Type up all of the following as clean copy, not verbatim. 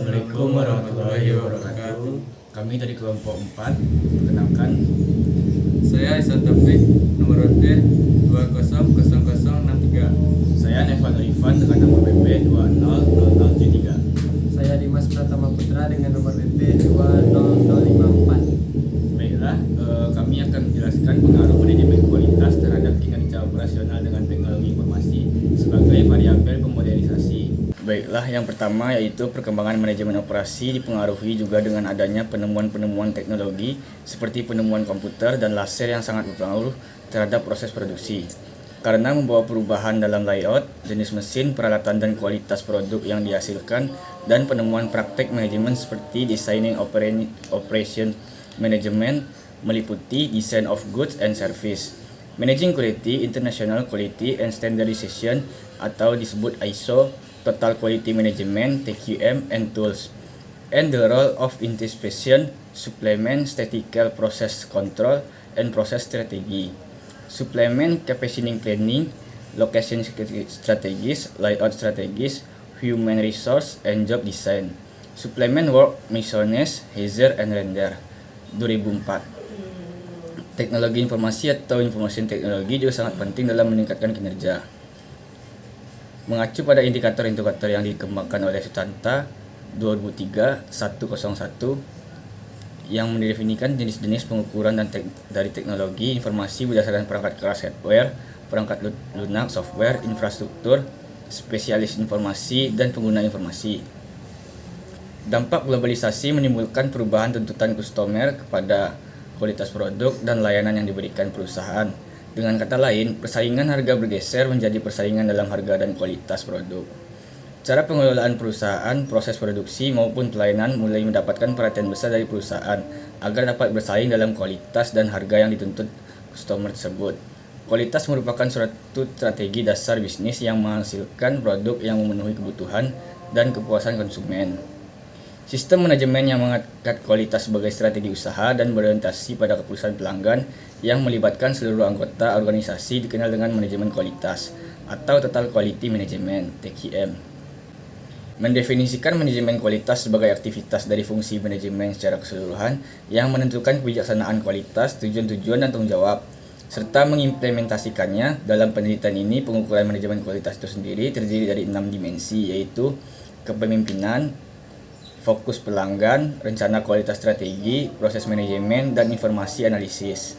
Assalamualaikum warahmatullahi wabarakatuh. Kami dari kelompok 4, perkenalkan. Saya Ihsan Taufik, nomor RT 200063. Saya Nevan Rifan dengan nomor PP 200073. Saya Dimas Pratama Putra dengan nomor BP 20054. Baiklah, kami akan menjelaskan pengaruh manajemen kualitas terhadap kinerja operasional dengan teknologi informasi sebagai variabel pemodernisasi. Baiklah, yang pertama yaitu perkembangan manajemen operasi dipengaruhi juga dengan adanya penemuan-penemuan teknologi seperti penemuan komputer dan laser yang sangat berpengaruh terhadap proses produksi. Karena membawa perubahan dalam layout, jenis mesin, peralatan dan kualitas produk yang dihasilkan, dan penemuan praktek manajemen seperti designing operation management meliputi design of goods and service, managing quality, international quality and standardization atau disebut ISO, total quality management (TQM) and tools, and the role of anticipation, supplement, statistical process control and process strategy, supplement capacity planning, location strategies, layout strategies, human resource and job design, supplement work missiones, hazard and render. 2004. Teknologi informasi atau information technology juga sangat penting dalam meningkatkan kinerja. Mengacu pada indikator-indikator yang dikembangkan oleh Sutanta 2003-101 yang mendefinisikan jenis-jenis pengukuran dari teknologi informasi berdasarkan perangkat keras hardware, perangkat lunak software, infrastruktur, spesialis informasi, dan pengguna informasi. Dampak globalisasi menimbulkan perubahan tuntutan customer kepada kualitas produk dan layanan yang diberikan perusahaan. Dengan kata lain, persaingan harga bergeser menjadi persaingan dalam harga dan kualitas produk. Cara pengelolaan perusahaan, proses produksi maupun pelayanan mulai mendapatkan perhatian besar dari perusahaan agar dapat bersaing dalam kualitas dan harga yang dituntut customer tersebut. Kualitas merupakan suatu strategi dasar bisnis yang menghasilkan produk yang memenuhi kebutuhan dan kepuasan konsumen. Sistem manajemen yang mengangkat kualitas sebagai strategi usaha dan berorientasi pada kepuasan pelanggan yang melibatkan seluruh anggota organisasi dikenal dengan manajemen kualitas atau Total Quality Management (TQM). Mendefinisikan manajemen kualitas sebagai aktivitas dari fungsi manajemen secara keseluruhan yang menentukan kebijaksanaan kualitas, tujuan-tujuan dan tanggung jawab, serta mengimplementasikannya. Dalam penelitian ini, pengukuran manajemen kualitas itu sendiri terdiri dari 6 dimensi, yaitu kepemimpinan, fokus pelanggan, rencana kualitas strategi, proses manajemen, dan informasi analisis.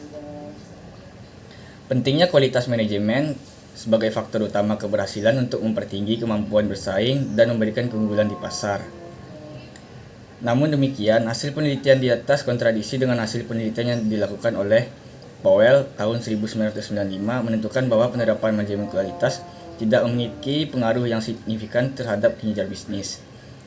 Pentingnya kualitas manajemen sebagai faktor utama keberhasilan untuk mempertinggi kemampuan bersaing dan memberikan keunggulan di pasar. Namun demikian, hasil penelitian di atas kontradiksi dengan hasil penelitian yang dilakukan oleh Powell tahun 1995 menentukan bahwa penerapan manajemen kualitas tidak memiliki pengaruh yang signifikan terhadap kinerja bisnis.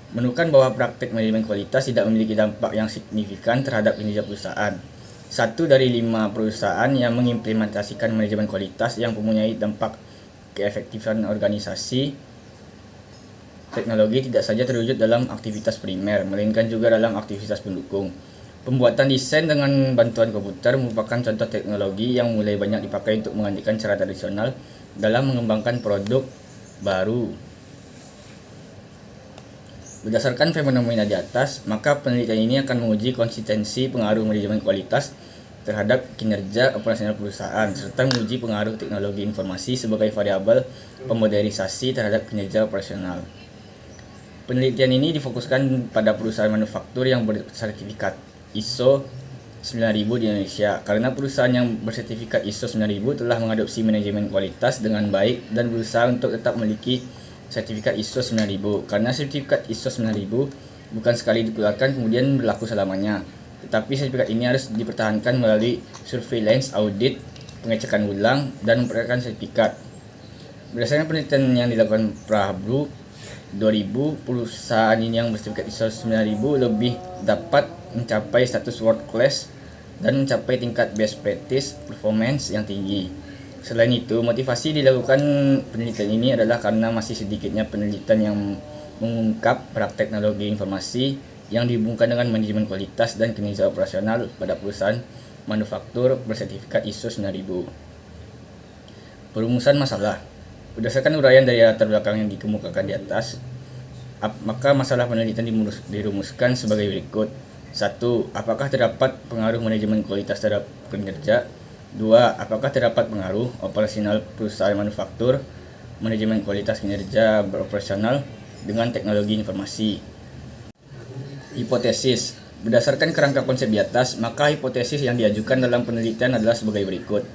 Menunjukkan bahwa praktek manajemen kualitas tidak memiliki dampak yang signifikan terhadap kinerja perusahaan. 1 dari 5 perusahaan yang mengimplementasikan manajemen kualitas yang mempunyai dampak keefektifan organisasi teknologi tidak saja terwujud dalam aktivitas primer, melainkan juga dalam aktivitas pendukung. Pembuatan desain dengan bantuan komputer merupakan contoh teknologi yang mulai banyak dipakai untuk menggantikan cara tradisional dalam mengembangkan produk baru. Berdasarkan fenomena di atas, maka penelitian ini akan menguji konsistensi pengaruh manajemen kualitas terhadap kinerja operasional perusahaan, serta menguji pengaruh teknologi informasi sebagai variabel pemodernisasi terhadap kinerja operasional. Penelitian ini difokuskan pada perusahaan manufaktur yang bersertifikat ISO 9000 di Indonesia, karena perusahaan yang bersertifikat ISO 9000 telah mengadopsi manajemen kualitas dengan baik dan berusaha untuk tetap memiliki sertifikat ISO 9000, karena sertifikat ISO 9000 bukan sekali dikeluarkan kemudian berlaku selamanya, tetapi sertifikat ini harus dipertahankan melalui surveillance, audit, pengecekan ulang, dan memperolehkan sertifikat. Berdasarkan penelitian yang dilakukan Prabhu 2000, perusahaan ini yang bersertifikat ISO 9000 lebih dapat mencapai status world class dan mencapai tingkat best practice performance yang tinggi. Selain itu, motivasi dilakukan penelitian ini adalah karena masih sedikitnya penelitian yang mengungkap praktek teknologi informasi yang dihubungkan dengan manajemen kualitas dan kinerja operasional pada perusahaan manufaktur bersertifikat ISO 9000. Perumusan masalah. Berdasarkan uraian dari latar belakang yang dikemukakan di atas, Maka masalah penelitian dirumuskan sebagai berikut. 1. Apakah terdapat pengaruh manajemen kualitas terhadap kinerja? 2. Apakah terdapat pengaruh operasional perusahaan manufaktur, manajemen kualitas kinerja beroperasional dengan teknologi informasi? Hipotesis. Berdasarkan kerangka konsep di atas, maka hipotesis yang diajukan dalam penelitian adalah sebagai berikut.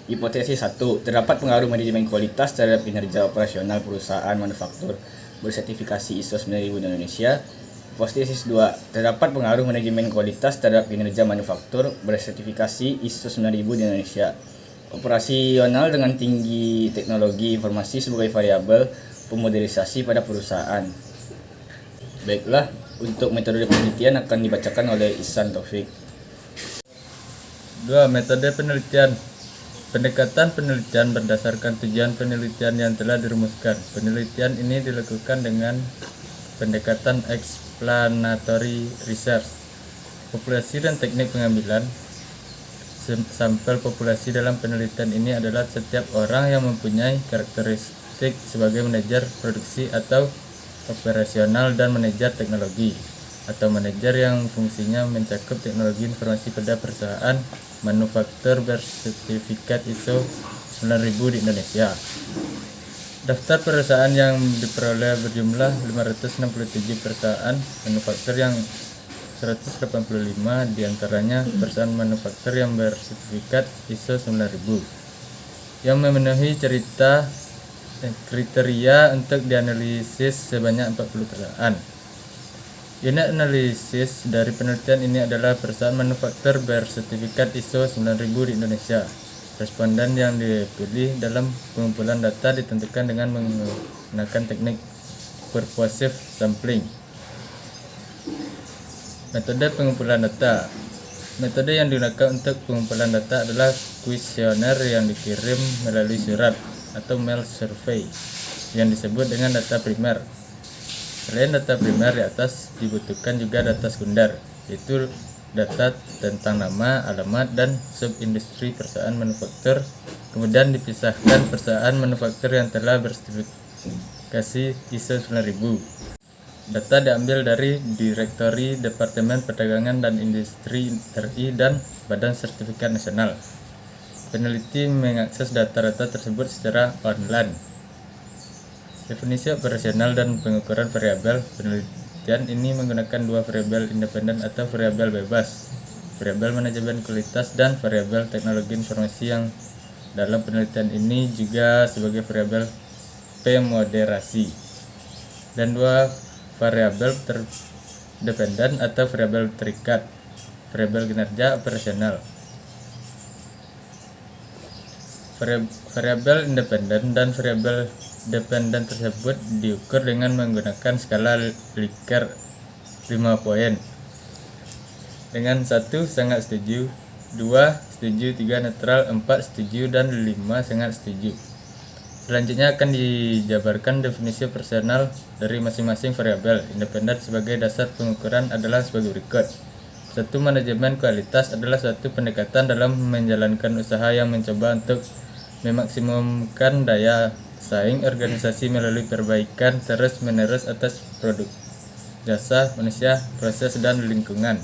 Hipotesis 1. Terdapat pengaruh manajemen kualitas terhadap kinerja operasional perusahaan manufaktur bersertifikasi ISO 9000 di Indonesia. Hipotesis 2. Terdapat pengaruh manajemen kualitas terhadap kinerja manufaktur bersertifikasi ISO 9000 di Indonesia. Operasional dengan tinggi teknologi informasi sebagai variabel pemodelisasi pada perusahaan. Baiklah, untuk metode penelitian akan dibacakan oleh Ihsan Taufik. 2. Metode penelitian. Pendekatan penelitian berdasarkan tujuan penelitian yang telah dirumuskan. Penelitian ini dilakukan dengan pendekatan explanatory research. Populasi dan teknik pengambilan sampel populasi dalam penelitian ini adalah setiap orang yang mempunyai karakteristik sebagai manajer produksi atau operasional dan manajer teknologi, atau manajer yang fungsinya mencakup teknologi informasi pada perusahaan manufaktur bersertifikat ISO 9000 di Indonesia. Daftar perusahaan yang diperoleh berjumlah 567 perusahaan manufaktur yang 185 diantaranya perusahaan manufaktur yang bersertifikat ISO 9000 yang memenuhi kriteria untuk dianalisis sebanyak 40 perusahaan. Unit analisis dari penelitian ini adalah perusahaan manufaktur bersertifikat ISO 9000 di Indonesia. Responden yang dipilih dalam pengumpulan data ditentukan dengan menggunakan teknik purposive sampling. Metode pengumpulan data. Metode yang digunakan untuk pengumpulan data adalah kuesioner yang dikirim melalui surat atau mail survey yang disebut dengan data primer. Selain data primer di atas dibutuhkan juga data sekunder, yaitu data tentang nama, alamat, dan subindustri perusahaan manufaktur. Kemudian dipisahkan perusahaan manufaktur yang telah bersertifikasi ISO 9000. Data diambil dari Direktori Departemen Perdagangan dan Industri RI dan Badan Sertifikat Nasional. Peneliti mengakses data-data tersebut secara online. Definisi operasional dan pengukuran variabel. Penelitian ini menggunakan dua variabel independen atau variabel bebas, variabel manajemen kualitas dan variabel teknologi informasi, yang dalam penelitian ini juga sebagai variabel pemoderasi, dan dua variabel terdependen atau variabel terikat, variabel kinerja operasional. Variabel independen dan variabel dependen tersebut diukur dengan menggunakan skala Likert 5 poin. Dengan 1 sangat setuju, 2 setuju, 3 netral, 4 setuju, dan 5 sangat setuju. Selanjutnya akan dijabarkan definisi operasional dari masing-masing variabel independen sebagai dasar pengukuran adalah sebagai berikut. 1. Manajemen kualitas adalah suatu pendekatan dalam menjalankan usaha yang mencoba untuk memaksimumkan daya saing organisasi melalui perbaikan terus-menerus atas produk, jasa, manusia, proses, dan lingkungan.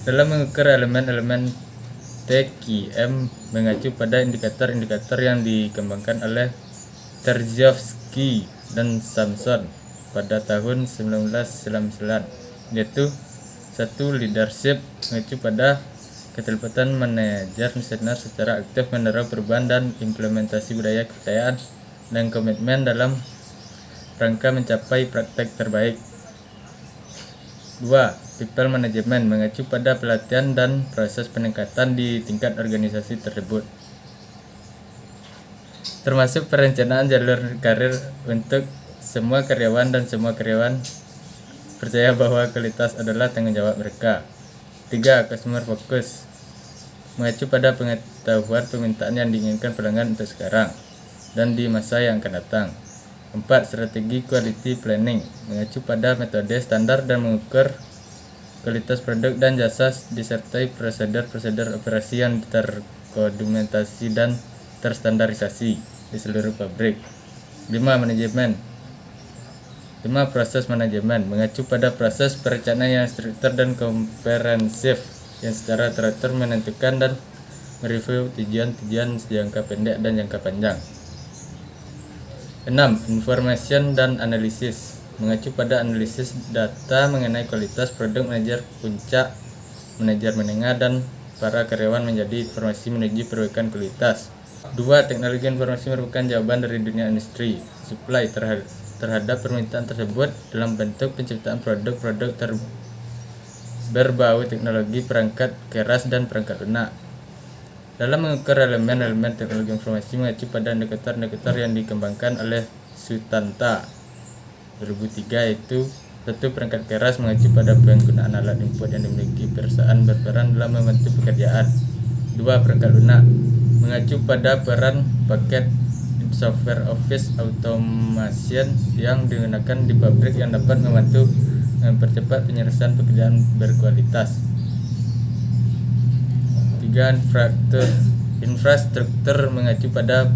Dalam mengukur elemen-elemen TQM mengacu pada indikator-indikator yang dikembangkan oleh Terziovsky dan Samson pada tahun 1999, yaitu 1. Leadership mengacu pada keterlibatan manajer misioner secara aktif mendorong perubahan dan implementasi budaya kepercayaan dan komitmen dalam rangka mencapai praktek terbaik. 2. People management mengacu pada pelatihan dan proses peningkatan di tingkat organisasi tersebut, termasuk perencanaan jalur karir untuk semua karyawan, dan semua karyawan percaya bahwa kualitas adalah tanggung jawab mereka. 3. Customer focus mengacu pada pengetahuan permintaan yang diinginkan pelanggan untuk sekarang dan di masa yang akan datang. 4. Strategi quality planning mengacu pada metode standar dan mengukur kualitas produk dan jasa disertai prosedur-prosedur operasi yang terdokumentasi dan terstandarisasi di seluruh pabrik. 5. Manajemen 5. Proses manajemen mengacu pada proses perencanaan yang struktur dan komprehensif yang secara teratur menentukan dan mereview tujuan-tujuan jangka pendek dan jangka panjang. 6. Information dan analisis mengacu pada analisis data mengenai kualitas produk, manajer puncak, manajer menengah, dan para karyawan menjadi informasi menuju perbaikan kualitas. 2. Teknologi informasi merupakan jawaban dari dunia industri supply terhadap permintaan tersebut dalam bentuk penciptaan produk-produk berbau teknologi perangkat keras dan perangkat lunak. Dalam mengukur elemen-elemen teknologi informasi mengacu pada indikator-indikator yang dikembangkan oleh Sutanta 2003, yaitu 1. Perangkat keras mengacu pada penggunaan alat input yang dimiliki perusahaan berperan dalam membantu pekerjaan. 2. Perangkat lunak mengacu pada peran paket software office automation yang digunakan di pabrik yang dapat membantu mempercepat penyelesaian pekerjaan berkualitas. 3. Infrastruktur mengacu pada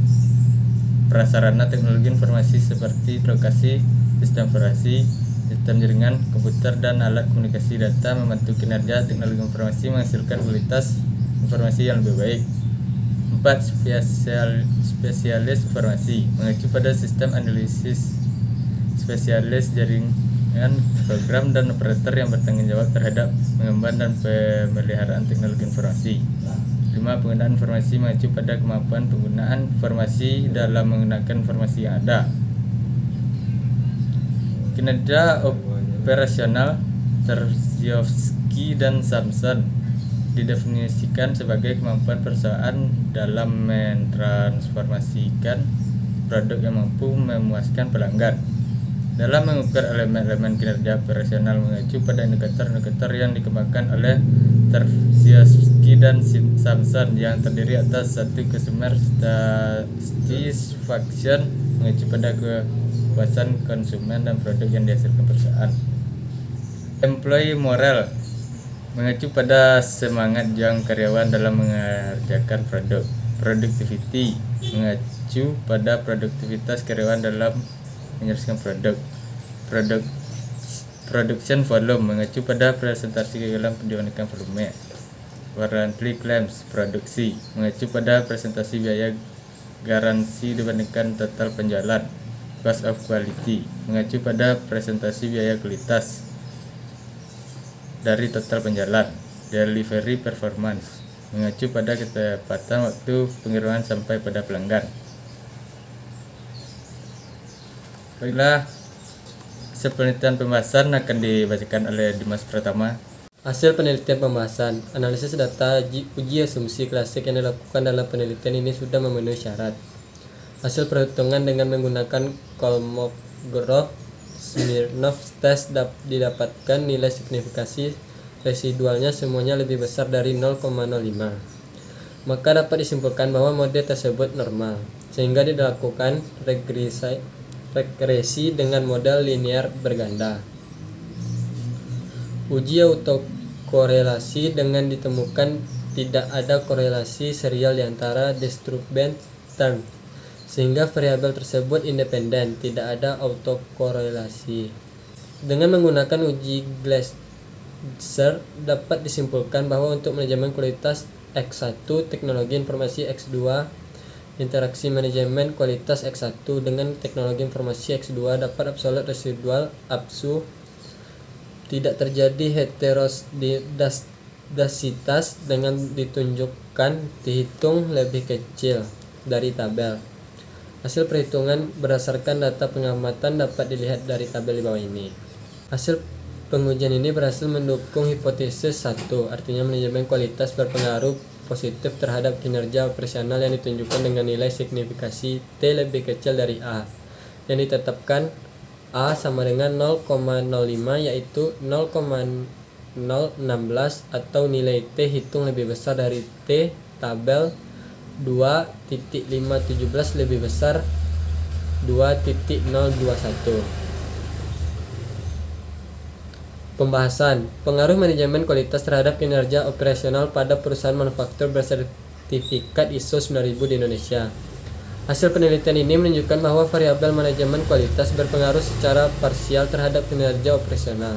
prasarana teknologi informasi seperti lokasi, sistem operasi, sistem jaringan komputer, dan alat komunikasi data membantu kinerja teknologi informasi menghasilkan kualitas informasi yang lebih baik. 4. Spesialis informasi mengacu pada sistem analisis spesialis jaringan program dan operator yang bertanggung jawab terhadap pengembangan dan pemeliharaan teknologi informasi. 5. Penggunaan informasi mengacu pada kemampuan penggunaan informasi dalam menggunakan informasi yang ada. Kinerja operasional Terziovsky dan Samson didefinisikan sebagai kemampuan perusahaan dalam mentransformasikan produk yang mampu memuaskan pelanggan. Dalam mengukur elemen-elemen kinerja operasional mengacu pada indikator-indikator yang dikembangkan oleh Terziovsky dan Samson yang terdiri atas 1. Customer satisfaction mengacu pada kepuasan konsumen dan produk yang dihasilkan perusahaan. Employee morale mengacu pada semangat juang karyawan dalam mengerjakan produk. Productivity mengacu pada produktivitas karyawan dalam menyelesaikan produk. Production volume mengacu pada presentasi dalam dibandingkan volume. Warranty claims produksi mengacu pada presentasi biaya garansi dibandingkan total penjualan. Cost of quality mengacu pada presentasi biaya kualitas dari total penjualan. Delivery performance mengacu pada ketepatan waktu pengiriman sampai pada pelanggan. Baiklah, hasil penelitian pembahasan akan dibacakan oleh Dimas Pratama. Hasil penelitian pembahasan, analisis data uji asumsi klasik yang dilakukan dalam penelitian ini sudah memenuhi syarat. Hasil perhitungan dengan menggunakan Kolmogorov-Smirnov test didapatkan nilai signifikasi residualnya semuanya lebih besar dari 0,05. Maka dapat disimpulkan bahwa model tersebut normal, sehingga dilakukan regresi dengan model linear berganda. Uji autokorelasi dengan ditemukan tidak ada korelasi serial di antara disturbance term, sehingga variabel tersebut independen, tidak ada autokorelasi. Dengan menggunakan uji Glasser dapat disimpulkan bahwa untuk manajemen kualitas X1, teknologi informasi X2, interaksi manajemen kualitas X1 dengan teknologi informasi X2 dapat absolut residual ABSU, tidak terjadi heterodasitas dengan ditunjukkan dihitung lebih kecil dari tabel. Hasil perhitungan berdasarkan data pengamatan dapat dilihat dari tabel di bawah ini. Hasil pengujian ini berhasil mendukung hipotesis 1, artinya manajemen kualitas berpengaruh positif terhadap kinerja operasional yang ditunjukkan dengan nilai signifikasi T lebih kecil dari A, yang ditetapkan A sama dengan 0,05 yaitu 0,016 atau nilai T hitung lebih besar dari T tabel 2.517 lebih besar 2.021. Pembahasan pengaruh manajemen kualitas terhadap kinerja operasional pada perusahaan manufaktur bersertifikat ISO 9000 di Indonesia. Hasil penelitian ini menunjukkan bahwa variabel manajemen kualitas berpengaruh secara parsial terhadap kinerja operasional.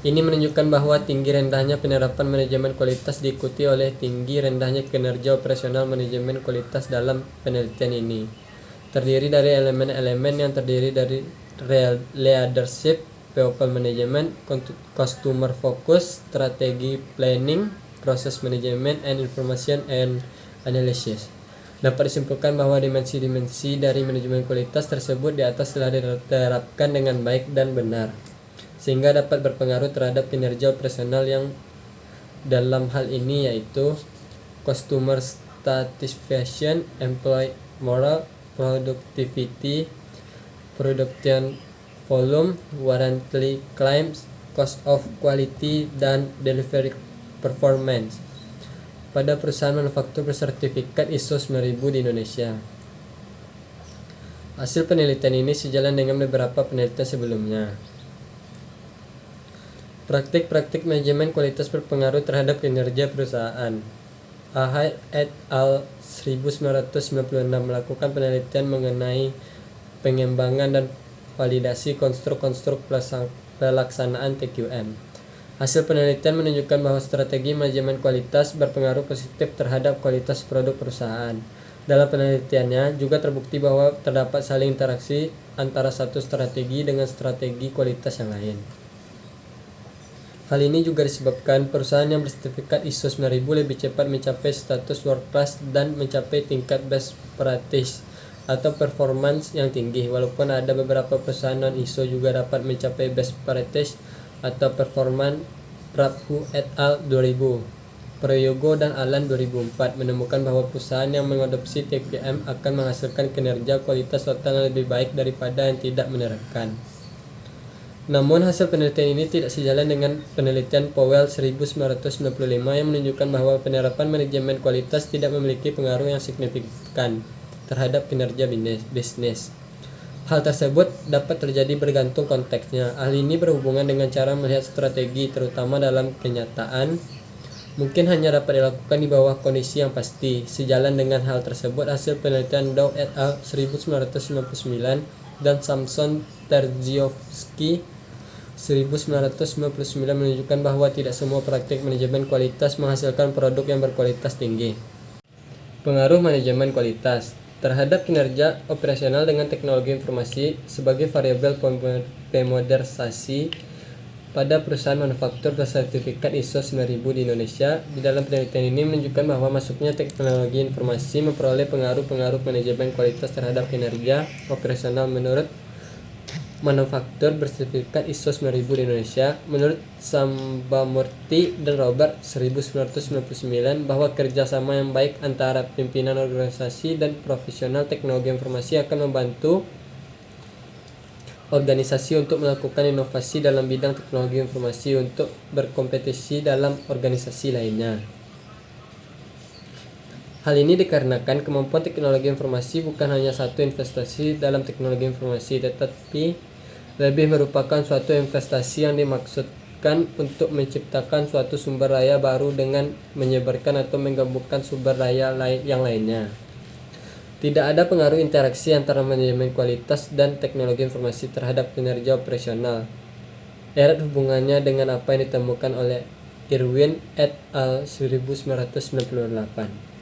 Ini menunjukkan bahwa tinggi rendahnya penerapan manajemen kualitas diikuti oleh tinggi rendahnya kinerja operasional manajemen kualitas dalam penelitian ini. Terdiri dari elemen-elemen yang terdiri dari leadership, people management, customer focus, strategi planning, proses manajemen, and information and analysis. Dapat disimpulkan bahwa dimensi-dimensi dari manajemen kualitas tersebut di atas telah diterapkan dengan baik dan benar, sehingga dapat berpengaruh terhadap kinerja operasional yang dalam hal ini yaitu customer satisfaction, employee morale, productivity, production volume, warranty claims, cost of quality, dan delivery performance pada perusahaan manufaktur bersertifikat ISO 9000 di Indonesia. Hasil penelitian ini sejalan dengan beberapa penelitian sebelumnya. Praktik-praktik manajemen kualitas berpengaruh terhadap kinerja perusahaan. Ahai et al. 1996 melakukan penelitian mengenai pengembangan dan validasi konstruk-konstruk pelaksanaan TQM. Hasil penelitian menunjukkan bahwa strategi manajemen kualitas berpengaruh positif terhadap kualitas produk perusahaan. Dalam penelitiannya juga terbukti bahwa terdapat saling interaksi antara satu strategi dengan strategi kualitas yang lain. Hal ini juga disebabkan perusahaan yang bersertifikat ISO 9000 lebih cepat mencapai status world class dan mencapai tingkat best practice atau performance yang tinggi, walaupun ada beberapa perusahaan non ISO juga dapat mencapai best practice atau performance. Prabhu et al. 2000, Prayogo dan Alan 2004 menemukan bahwa perusahaan yang mengadopsi TQM akan menghasilkan kinerja kualitas total yang lebih baik daripada yang tidak menerapkan. Namun hasil penelitian ini tidak sejalan dengan penelitian Powell 1995 yang menunjukkan bahwa penerapan manajemen kualitas tidak memiliki pengaruh yang signifikan terhadap kinerja bisnis. Hal tersebut dapat terjadi bergantung konteksnya. Hal ini berhubungan dengan cara melihat strategi, terutama dalam kenyataan. Mungkin hanya dapat dilakukan di bawah kondisi yang pasti. Sejalan dengan hal tersebut, hasil penelitian Dow et al. 1999 dan Samson Terziowski 1999 menunjukkan bahwa tidak semua praktik manajemen kualitas menghasilkan produk yang berkualitas tinggi. Pengaruh manajemen kualitas terhadap kinerja operasional dengan teknologi informasi sebagai variabel pemodernisasi pada perusahaan manufaktur bersertifikat ISO 9000 di Indonesia. Di dalam penelitian ini menunjukkan bahwa masuknya teknologi informasi memperoleh pengaruh-pengaruh manajemen kualitas terhadap kinerja operasional menurut manufaktur bersertifikat ISO 9000 di Indonesia. Menurut Sambamurti dan Robert 1999 bahwa kerjasama yang baik antara pimpinan organisasi dan profesional teknologi informasi akan membantu organisasi untuk melakukan inovasi dalam bidang teknologi informasi untuk berkompetisi dalam organisasi lainnya. Hal ini dikarenakan kemampuan teknologi informasi bukan hanya satu investasi dalam teknologi informasi, tetapi lebih merupakan suatu investasi yang dimaksudkan untuk menciptakan suatu sumber daya baru dengan menyebarkan atau menggabungkan sumber daya yang lainnya. Tidak ada pengaruh interaksi antara manajemen kualitas dan teknologi informasi terhadap kinerja operasional. Erat hubungannya dengan apa yang ditemukan oleh Irwin et al. 1998.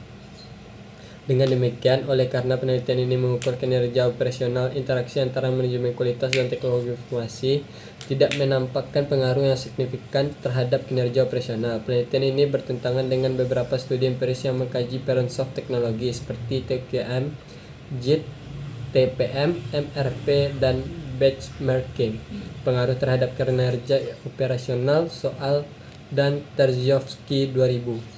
Dengan demikian, oleh karena penelitian ini mengukur kinerja operasional, interaksi antara manajemen kualitas dan teknologi informasi tidak menampakkan pengaruh yang signifikan terhadap kinerja operasional. Penelitian ini bertentangan dengan beberapa studi empiris yang mengkaji parents of teknologi seperti TQM, JIT, TPM, MRP, dan benchmarking. Pengaruh terhadap kinerja operasional soal dan Terziowski 2000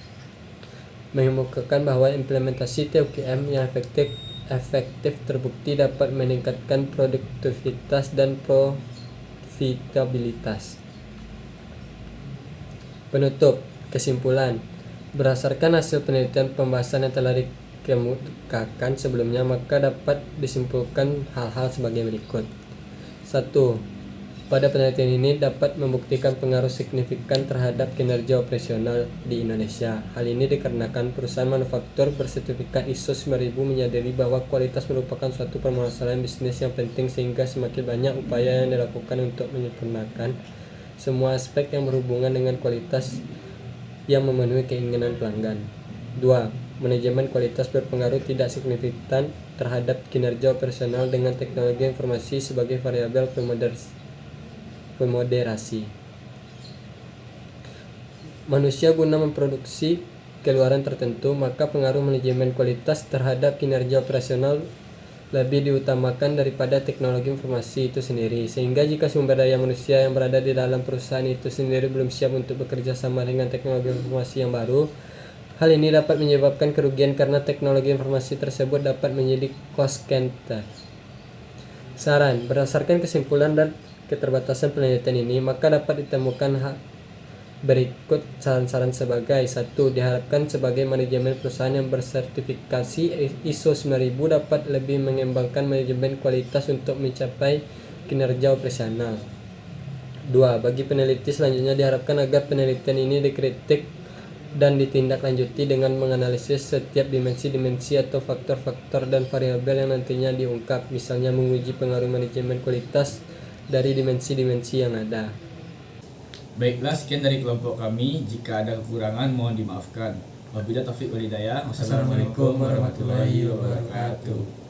mengemukakan bahwa implementasi TQM yang efektif terbukti dapat meningkatkan produktivitas dan profitabilitas. Penutup kesimpulan, berdasarkan hasil penelitian pembahasan yang telah dikemukakan sebelumnya, maka dapat disimpulkan hal-hal sebagai berikut. 1. Pada penelitian ini dapat membuktikan pengaruh signifikan terhadap kinerja operasional di Indonesia. Hal ini dikarenakan perusahaan manufaktur bersertifikat ISO 9000 menyadari bahwa kualitas merupakan suatu permasalahan bisnis yang penting, sehingga semakin banyak upaya yang dilakukan untuk menyempurnakan semua aspek yang berhubungan dengan kualitas yang memenuhi keinginan pelanggan. 2. Manajemen kualitas berpengaruh tidak signifikan terhadap kinerja operasional dengan teknologi informasi sebagai variabel pemoderasi. Manusia guna memproduksi keluaran tertentu, maka pengaruh manajemen kualitas terhadap kinerja operasional lebih diutamakan daripada teknologi informasi itu sendiri. Sehingga jika sumber daya manusia yang berada di dalam perusahaan itu sendiri belum siap untuk bekerja sama dengan teknologi informasi yang baru, hal ini dapat menyebabkan kerugian karena teknologi informasi tersebut dapat menjadi cost center. Saran: berdasarkan kesimpulan dan keterbatasan penelitian ini, maka dapat ditemukan berikut saran-saran sebagai: 1. Diharapkan sebagai manajemen perusahaan yang bersertifikasi ISO 9000 dapat lebih mengembangkan manajemen kualitas untuk mencapai kinerja operasional. 2. Bagi peneliti selanjutnya diharapkan agar penelitian ini dikritik dan ditindaklanjuti dengan menganalisis setiap dimensi-dimensi atau faktor-faktor dan variabel yang nantinya diungkap, misalnya menguji pengaruh manajemen kualitas dari dimensi-dimensi yang ada. Baiklah, sekian dari kelompok kami. Jika ada kekurangan mohon dimaafkan. Wabillahi taufiq wal hidayah. Wassalamualaikum warahmatullahi wabarakatuh.